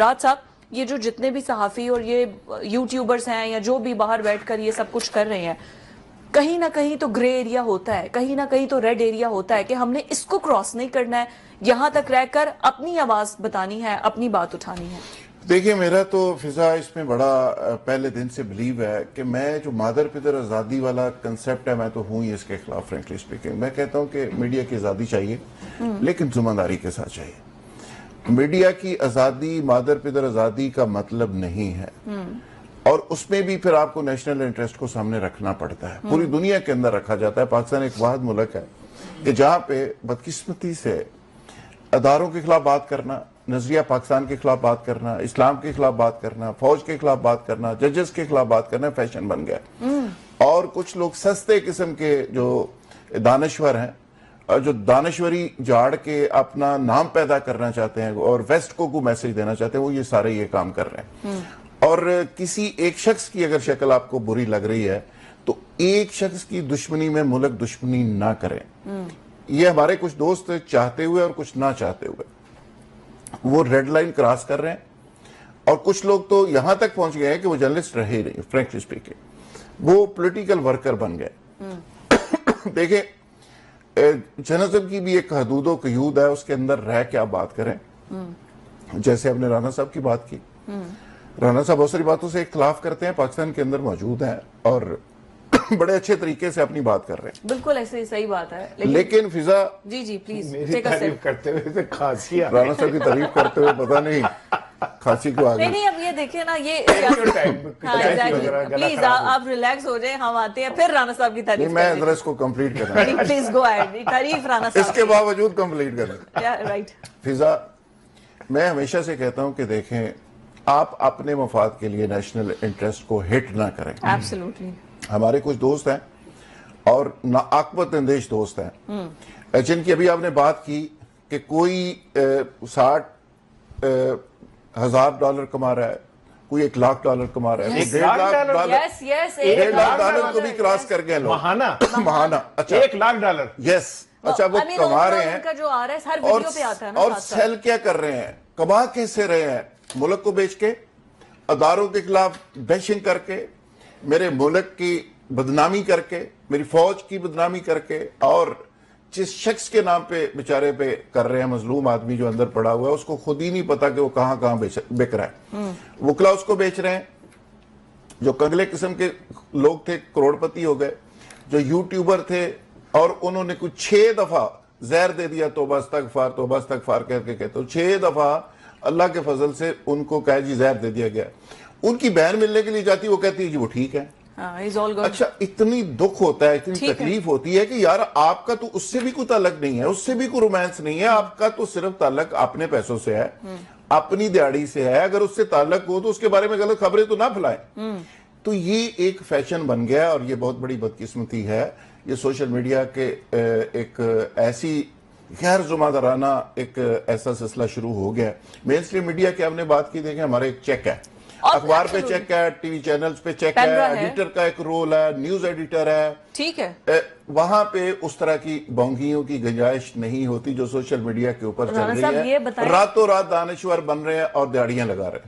راج صاحب، یہ جو جتنے بھی صحافی اور یہ یوٹیوبرز ہیں یا جو بھی باہر بیٹھ کر یہ سب کچھ کر رہے ہیں، کہیں نہ کہیں تو گرے ایریا ہوتا ہے، کہیں نہ کہیں تو ریڈ ایریا ہوتا ہے کہ ہم نے اس کو کراس نہیں کرنا ہے، یہاں تک رہ کر اپنی آواز بتانی ہے، اپنی بات اٹھانی ہے۔ دیکھیں، میرا تو فضا اس میں بڑا پہلے دن سے بلیو ہے کہ میں جو مادر پدر آزادی والا کنسپٹ ہے، میں تو ہوں ہی اس کے خلاف۔ فرینکلی سپیکنگ میں کہتا ہوں کہ میڈیا کی آزادی چاہیے، لیکن ذمہ داری کے ساتھ چاہیے۔ میڈیا کی آزادی مادر پدر آزادی کا مطلب نہیں ہے، اور اس میں بھی پھر آپ کو نیشنل انٹرسٹ کو سامنے رکھنا پڑتا ہے۔ پوری دنیا کے اندر رکھا جاتا ہے۔ پاکستان ایک واحد ملک ہے کہ جہاں پہ بدقسمتی سے اداروں کے خلاف بات کرنا، نظریہ پاکستان کے خلاف بات کرنا، اسلام کے خلاف بات کرنا، فوج کے خلاف بات کرنا، ججز کے خلاف بات کرنا فیشن بن گیا۔ اور کچھ لوگ سستے قسم کے جو دانشور ہیں، جو دانشوری جاڑ کے اپنا نام پیدا کرنا چاہتے ہیں اور ویسٹ کو میسج دینا چاہتے ہیں، وہ یہ سارے یہ کام کر رہے ہیں۔ اور کسی ایک شخص کی اگر شکل آپ کو بری لگ رہی ہے تو ایک شخص کی دشمنی میں ملک دشمنی نہ کریں۔ یہ ہمارے کچھ دوست چاہتے ہوئے اور کچھ نہ چاہتے ہوئے وہ ریڈ لائن کراس کر رہے ہیں، اور کچھ لوگ تو یہاں تک پہنچ گئے ہیں کہ وہ جرنلسٹ رہے نہیں، فرینکلی سپیکنگ وہ پولیٹیکل ورکر بن گئے۔ دیکھیں، جرنلزم کی بھی ایک حدود و قیود ہے، اس کے اندر رہ کے آپ بات کریں۔ جیسے ہم نے رانا صاحب کی بات کی، رانا صاحب بہت ساری باتوں سے اختلاف کرتے ہیں، پاکستان کے اندر موجود ہیں اور بڑے اچھے طریقے سے اپنی بات کر رہے ہیں۔ بالکل ایسے صحیح بات ہے، لیکن فضا جی پلیز میری تعریف کرتے ہوئے سے کھانسی آ رانا صاحب کی تعریف کرتے ہوئے پتہ نہیں کھانسی کو آگے۔ نہیں، اب یہ دیکھیں نا، یہ پلیز آپ ریلیکس ہو جائیں، ہم آتے ہیں پھر رانا صاحب کی تعریف میں ذرا اس کو کمپلیٹ کرنا ہے، پلیز گو ایڈ، تعریف رانا صاحب اس کے باوجود کمپلیٹ کرنا۔ رائٹ۔ فضا، میں ہمیشہ سے کہتا ہوں کہ دیکھیں، آپ اپنے مفاد کے لیے نیشنل انٹرسٹ کو ہٹ نہ کریں۔ ایبسلیوٹلی۔ ہمارے کچھ دوست ہیں اور ناعاقبت اندیش دوست ہیں، جن کی ابھی آپ نے بات کی کہ کوئی 60,000 کما رہا ہے، کوئی 1,00,000 کما رہا ہے، $1.5 لاکھ کو بھی کراس کر گئے لوگ ماہانہ۔ اچھا، $1,00,000 یس، اچھا، وہ کما رہے ہیں اور سیل کیا کر رہے ہیں، کما کیسے رہے ہیں؟ ملک کو بیچ کے، اداروں کے خلاف بیشنگ کر کے، میرے ملک کی بدنامی کر کے، میری فوج کی بدنامی کر کے، اور جس شخص کے نام پہ بیچارے پہ کر رہے ہیں، مظلوم آدمی جو اندر پڑا ہوا ہے، اس کو خود ہی نہیں پتا کہ وہ کہاں کہاں بک رہا ہے۔ وکلا اس کو بیچ رہے ہیں، جو کنگلے قسم کے لوگ تھے کروڑپتی ہو گئے، جو یوٹیوبر تھے اور انہوں نے کچھ 6 دفعہ زہر دے دیا، توبہ استغفار توبہ استغفار کہہ کے کہتے ہو، 6 دفعہ اللہ کے فضل سے ان کو کہا جی زہر دے دیا گیا۔ ان کی بہن ملنے کے لیے جاتی، وہ کہتی ہے جی وہ ٹھیک ہے۔ اچھا، اتنی دکھ ہوتا ہے، اتنی تکلیف ہوتی ہے کہ یار آپ کا تو اس سے بھی کوئی تعلق نہیں ہے، اس سے بھی کوئی رومانس نہیں ہے، آپ کا تو صرف تعلق اپنے پیسوں سے ہے، اپنی دیہڑی سے ہے۔ اگر اس سے تعلق ہو تو اس کے بارے میں غلط خبریں تو نہ پھیلائیں۔ تو یہ ایک فیشن بن گیا، اور یہ بہت بڑی بدقسمتی ہے۔ یہ سوشل میڈیا کے ایک ایسی غیر ذمہ دارانہ ایک ایسا سلسلہ شروع ہو گیا۔ مین اسٹریم میڈیا کی ہم نے بات کی، دیکھیں ہمارا ایک چیک ہے، اخبار پہ چیک ہے، ٹی وی چینلز پہ چیک ہے، ایڈیٹر کا ایک رول ہے، نیوز ایڈیٹر ہے، ٹھیک ہے، وہاں پہ اس طرح کی بونگیوں کی گنجائش نہیں ہوتی جو سوشل میڈیا کے اوپر چل رہی ہے۔ راتوں رات دانشور بن رہے ہیں اور دیہڑیاں لگا رہے ہیں۔